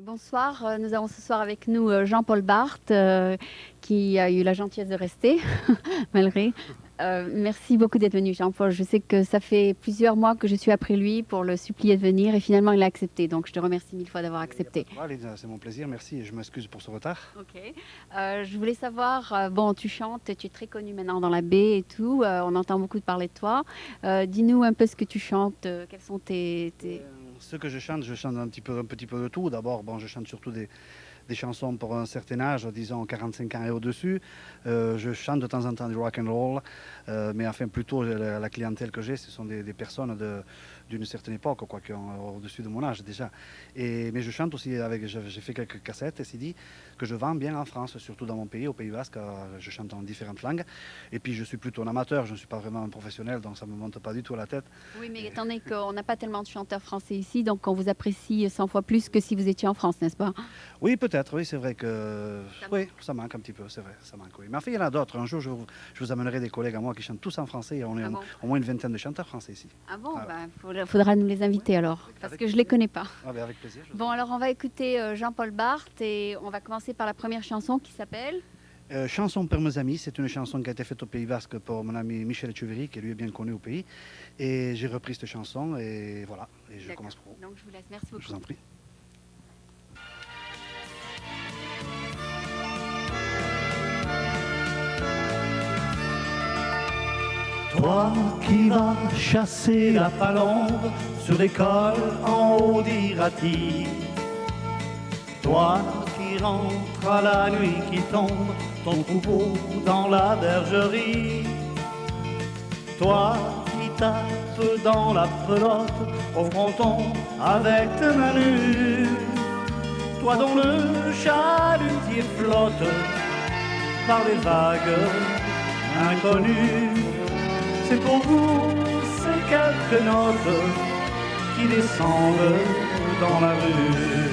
Bonsoir, nous avons ce soir avec nous Jean-Paul Barthes qui a eu la gentillesse de rester malgré. Merci beaucoup d'être venu Jean-Paul. Je sais que ça fait plusieurs mois que je suis après lui pour le supplier de venir et finalement il a accepté. Donc je te remercie mille fois d'avoir accepté. C'est mon plaisir, merci et je m'excuse pour ce retard. Ok. Je voulais savoir, bon tu chantes, tu es très connu maintenant dans la baie et tout, on entend beaucoup parler de toi. Dis-nous un peu ce que tu chantes, quels sont Ce que je chante un petit peu de tout. D'abord, bon, je chante surtout des chansons pour un certain âge, disons 45 ans et au-dessus. Je chante de temps en temps du rock and roll, mais enfin plutôt la clientèle que j'ai, ce sont des personnes d'une certaine époque, quoi, qui ont au-dessus de mon âge déjà. Mais je chante aussi j'ai fait quelques cassettes et CD que je vends bien en France, surtout dans mon pays, au Pays Basque. Je chante en différentes langues. Et puis je suis plutôt un amateur, je ne suis pas vraiment un professionnel, donc ça ne me monte pas du tout à la tête. Oui, mais étant donné qu'on n'a pas tellement de chanteurs français ici, donc on vous apprécie 100 fois plus que si vous étiez en France, n'est-ce pas? Oui, peut-être, oui, c'est vrai que oui, ça manque un petit peu, c'est vrai, ça manque, oui. Mais enfin, il y en a d'autres. Un jour, je vous amènerai des collègues à moi qui chantent tous en français. Et on est au moins une vingtaine de chanteurs français ici. Ah bon, faudra nous les inviter alors, parce que je ne les connais pas. Ah, ben avec plaisir. Bon, alors on va écouter Jean-Paul Barthes et on va commencer par la première chanson qui s'appelle Chanson pour mes amis, c'est une chanson qui a été faite au Pays Basque pour mon ami Michel Etcheverry, qui lui est bien connu au pays. Et j'ai repris cette chanson et voilà, et je commence pour vous. Donc je vous laisse, merci beaucoup. Je vous en prie. Toi qui vas chasser la palombe sur les cols en haut d'Irati, toi qui rentres à la nuit qui tombe, ton troupeau dans la bergerie, toi qui tapes dans la pelote au fronton avec tes mains nues, toi dont le chalutier flotte par les vagues inconnues. C'est pour vous ces quelques notes qui descendent dans la rue.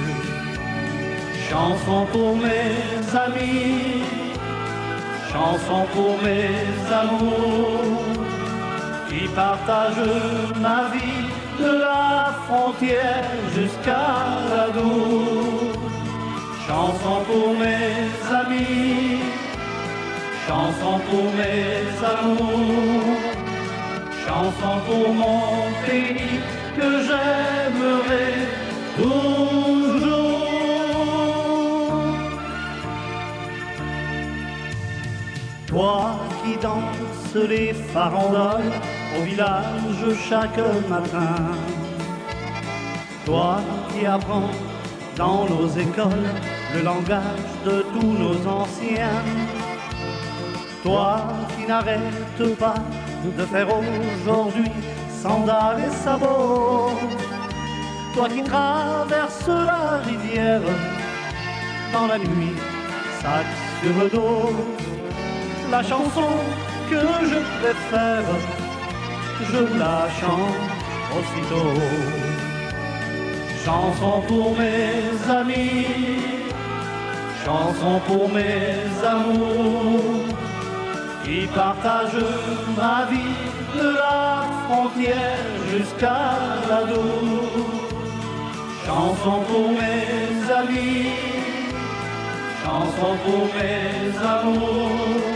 Chanson pour mes amis, chanson pour mes amours, qui partagent ma vie de la frontière jusqu'à la Dour. Chanson pour mes amis, chanson pour mes amours, chanson pour mon pays que j'aimerai toujours. Toi qui danses les farandoles au village chaque matin, toi qui apprends dans nos écoles le langage de tous nos anciens, toi qui n'arrêtes pas de faire aujourd'hui sandales et sabots, toi qui traverses la rivière dans la nuit, sac sur le dos, la chanson que je préfère, je vous la chante aussitôt. Chanson pour mes amis, chanson pour mes amours, qui partagent ma vie de la frontière jusqu'à la Dour. Chanson pour mes amis, chanson pour mes amours,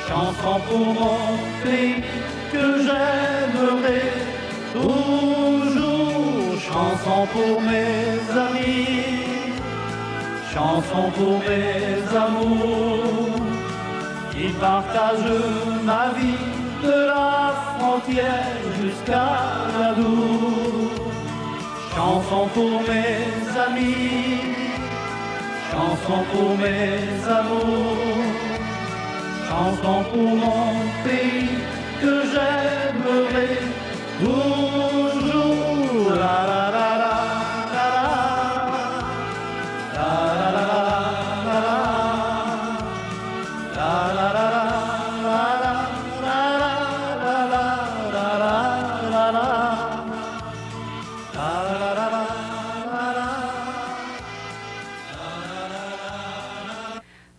chanson pour mon pays que j'aimerai toujours. Chanson pour mes amis, chanson pour mes amours, qui partagent ma vie de la frontière jusqu'à la Dour. Chanson pour mes amis, chanson pour mes amours, chanson pour mon pays que j'aimerai toujours. La la la la.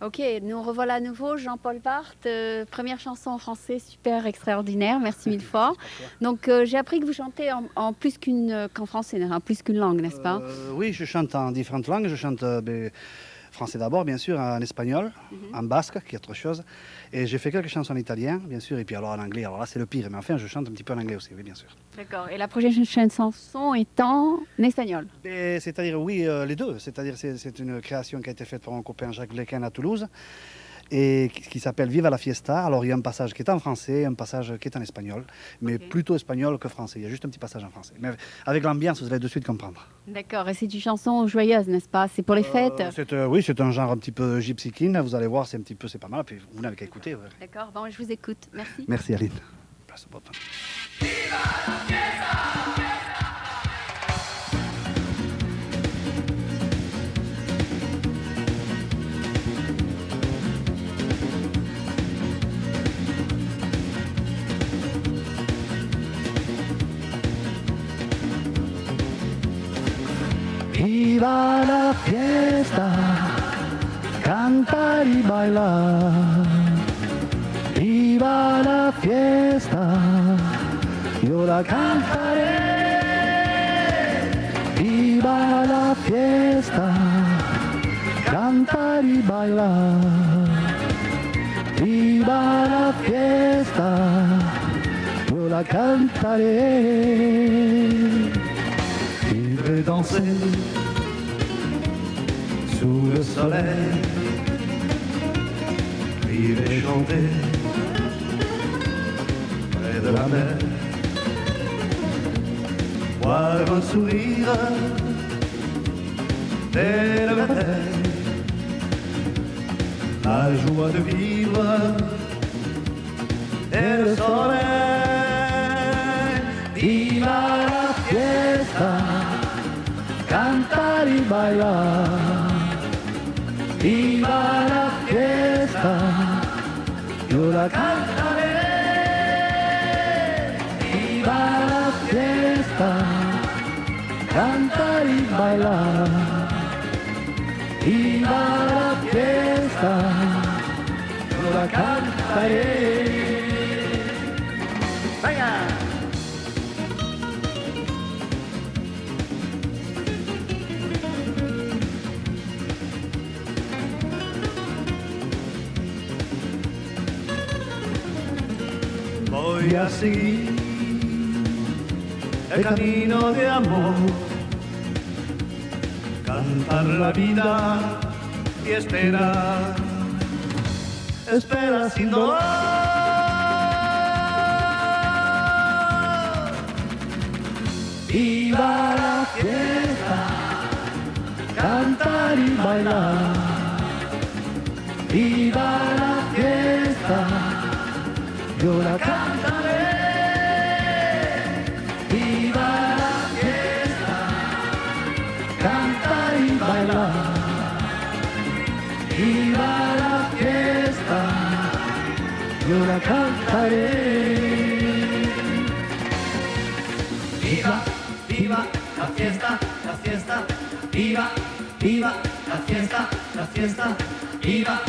Ok, nous revoilà à nouveau, Jean-Paul Barthes, première chanson en français, super extraordinaire, merci mille fois. Donc j'ai appris que vous chantez en plus qu'en français, en plus qu'une langue, n'est-ce pas? Oui, je chante en différentes langues. Je chante français d'abord, bien sûr, en espagnol, en basque, qui est autre chose. Et j'ai fait quelques chansons en italien, bien sûr, et puis alors en anglais. Alors là, c'est le pire, mais enfin, je chante un petit peu en anglais aussi, oui, bien sûr. D'accord, et la prochaine chanson est en espagnol. C'est-à-dire, oui, les deux. C'est-à-dire, c'est une création qui a été faite par mon copain Jacques Blequin à Toulouse, et qui s'appelle Viva la Fiesta. Alors, il y a un passage qui est en français, un passage qui est en espagnol, mais plutôt espagnol que français. Il y a juste un petit passage en français. Mais avec l'ambiance, vous allez de suite comprendre. D'accord, et c'est une chanson joyeuse, n'est-ce pas? C'est pour les fêtes? Oui, c'est un genre un petit peu gypsy king. Vous allez voir, c'est pas mal. Puis vous n'avez qu'à écouter. Ouais. D'accord, bon, je vous écoute. Merci. Merci Aline. Place au bottom. Viva la fiesta, cantar y bailar. Viva la fiesta, yo la cantaré. Viva la fiesta, cantar y bailar. Viva la fiesta, yo la cantaré. Vivre danser sous le soleil, vivre et chanter près de la mer, voir un sourire dès le matin, la joie de vivre et le soleil. Viva la fiesta, cantar y bailar. Viva la fiesta, yo la cantaré. Viva la fiesta, cantar y bailar. Viva la fiesta, yo la cantaré. Venga. Voy a seguir el camino de amor, cantar la vida y esperar, espera sin dolor. Viva la fiesta, cantar y bailar. Viva la fiesta, yo la cantaré. Viva la fiesta, cantar y bailar. Viva la fiesta, yo la cantaré. Viva, viva la fiesta, la fiesta. Viva, viva la fiesta, la fiesta. Viva,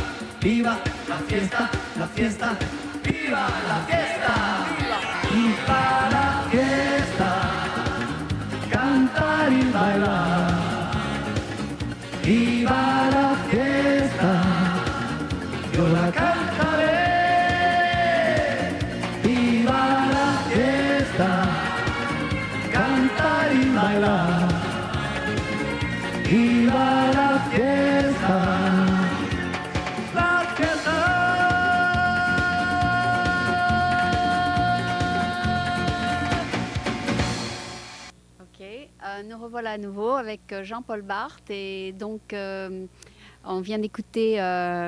viva la fiesta, la fiesta. ¡Viva la fiesta! ¡Viva la fiesta! Cantar y bailar. ¡Viva la fiesta! Yo la cantaré. ¡Viva la fiesta! Cantar y bailar. ¡Viva la fiesta! La fiesta. Nous revoilà à nouveau avec Jean-Paul Barthes et donc on vient d'écouter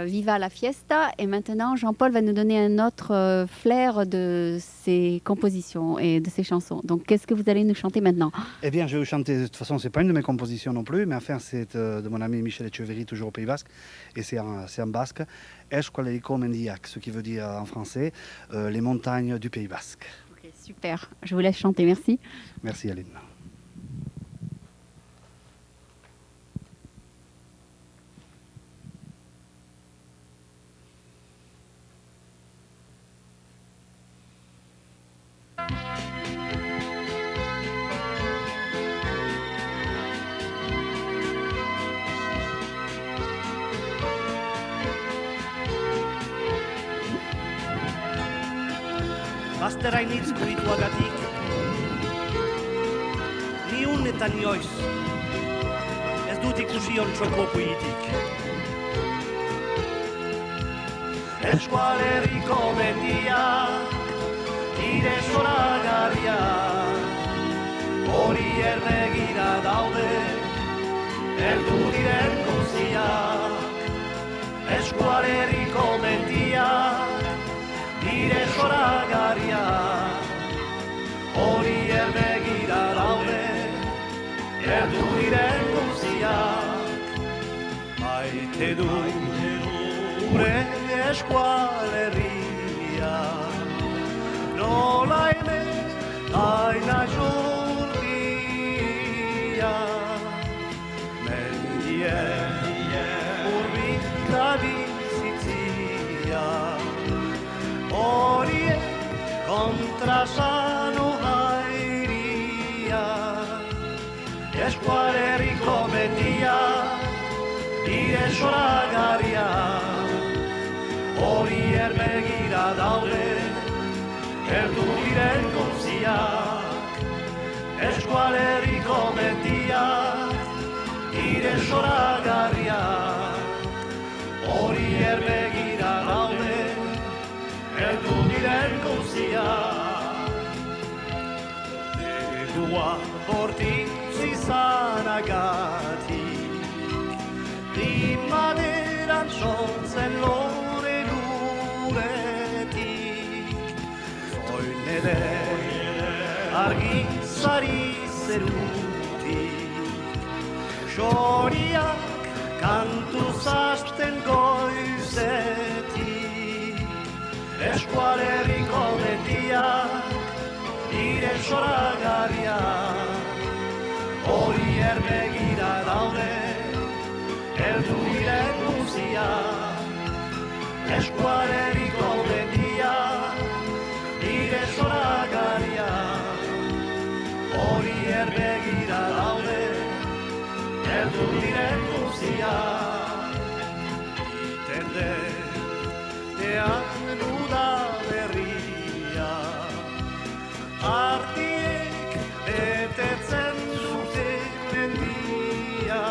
Viva la Fiesta et maintenant Jean-Paul va nous donner un autre flair de ses compositions et de ses chansons. Donc qu'est-ce que vous allez nous chanter maintenant? Eh bien je vais vous chanter, de toute façon c'est pas une de mes compositions non plus, mais enfin c'est de mon ami Michel Etcheverry, toujours au Pays Basque, et c'est en basque, Esqualeiko Mendiak, ce qui veut dire en français les montagnes du Pays Basque. Ok, super, je vous laisse chanter, merci. Merci Aline. bazterrainitz kurituagatik, niun eta nioiz, ez dut ikusi ontxoko puitik. Eskualerriko mendiak, nire zoragarriak, hori erbegira daude, eldu diren guztiak. Eskualerriko mendiak, nire zoragarriak, hori erbegira daude, eldu diren guztiak. Maite du gure eskualerria, nola hemen aina jordia. Mendien urbita bizitzia, horiek kontrasano hairia. Eskualerriko mendia, nire zoragarria, hori erbegira daude, eldu diren guztiak. Eskualerriko mendiak, nire zoragarriak, hori erbegira daude, eldu diren guztiak. Negua bortitz izanagatik, primaveran sortzen lore luretik. Zoin ere argizari zerutik, xoriak kantuz hasten goizetik. Eskualerriko mendiak, nire zoragarriak, hori erbegira daude, eldu diren guztiak. Eskualerriko mendiak, nire zoragarriak, hori erbegira daude, eldu diren guztiak. Iten denean uda berria, artiek betetzen dute mendia.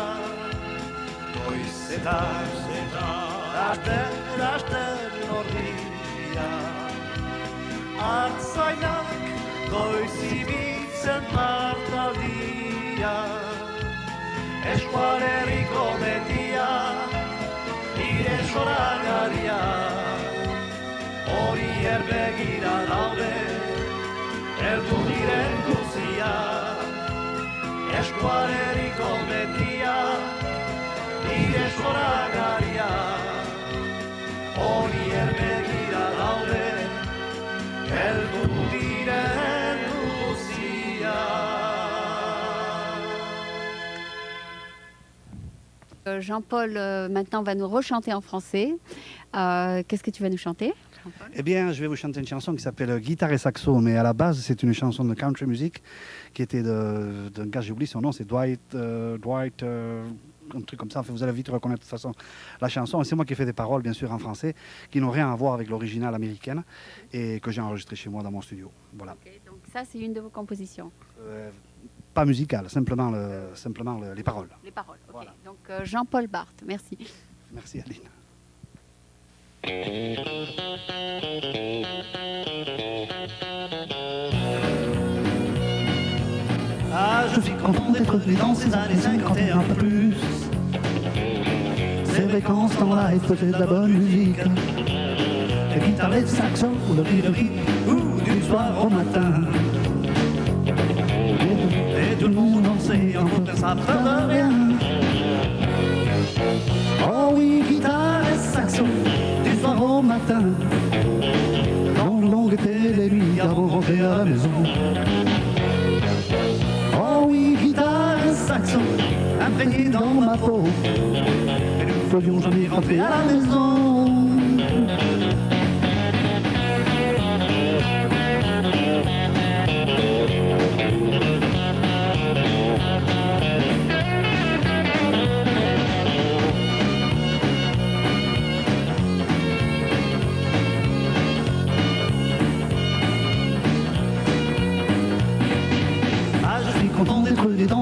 Goizetan, laster orria, artzainak goizibitzen martaldia. Eskualerriko mendia, nire zoragarria, hori erbegira daude, eldu diren guztiak. Eskualerriko mendia, nire zoragarria, hori erbegira daude, eldu diren guztiak. Jean-Paul, maintenant, va nous rechanter en français. Qu'est-ce que tu vas nous chanter, Jean-Paul? Eh bien, je vais vous chanter une chanson qui s'appelle Guitare et saxo, mais à la base, c'est une chanson de country music qui était d'un gars, j'ai oublié son nom, c'est Dwight, un truc comme ça. Enfin, vous allez vite reconnaître de toute façon la chanson. Et c'est moi qui ai fait des paroles, bien sûr, en français, qui n'ont rien à voir avec l'original américaine et que j'ai enregistré chez moi dans mon studio. Voilà. Okay, donc ça, c'est une de vos compositions. Pas musicale, simplement les paroles. Les paroles, ok. Voilà. Donc Jean-Paul Barthes, merci. Merci Aline. Ah, je suis content d'être né dans ces années 50 et un peu plus. Ces vacances dans live faisaient de la bonne musique. Les guitares et le saxo, le riz, ou du soir au matin. Et tout le monde dansait en fauteuil, ça peur de rien. Oh oui, guitare et saxo, du soir au matin. Longues étaient les nuits avant de rentrer à la maison. Oh oui, guitare et saxo, imprégné dans ma peau. Et nous ne faisions jamais rentrer à la maison.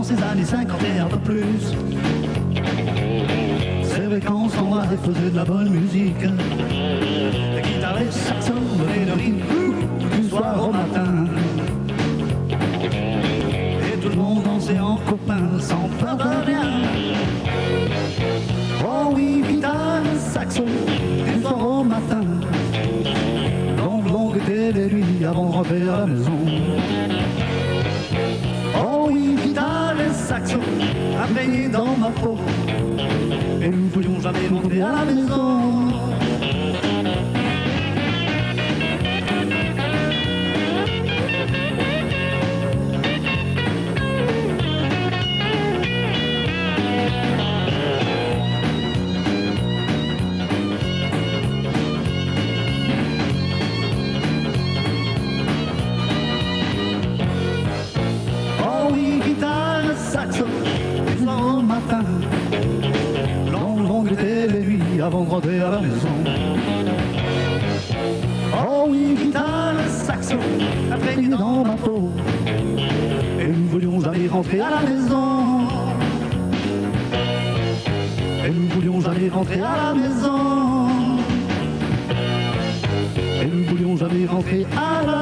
ces années 50 et un peu plus. C'est vrai qu'ensemble elle faisait de la bonne musique. La guitare et saxo venaient le rythme du soir au matin. Et tout le monde dansait en copain sans peur de rien. Oh oui, guitare et saxo du soir au matin. Longue étaient les nuits avant de rentrer à la maison. Oh oui, guitare et saxo imprégnés dans ma peau. Et nous ne voulions jamais rentrer à la maison. Oh oui, guitare et saxo du soir au matin. Longue étaient les nuits avant de rentrer à la maison. Oh oui, guitare et saxo imprégnés dans ma peau. Et nous ne voulions jamais rentrer à la maison. Et nous ne voulions jamais rentrer à la maison. Et nous ne voulions jamais rentrer à la maison.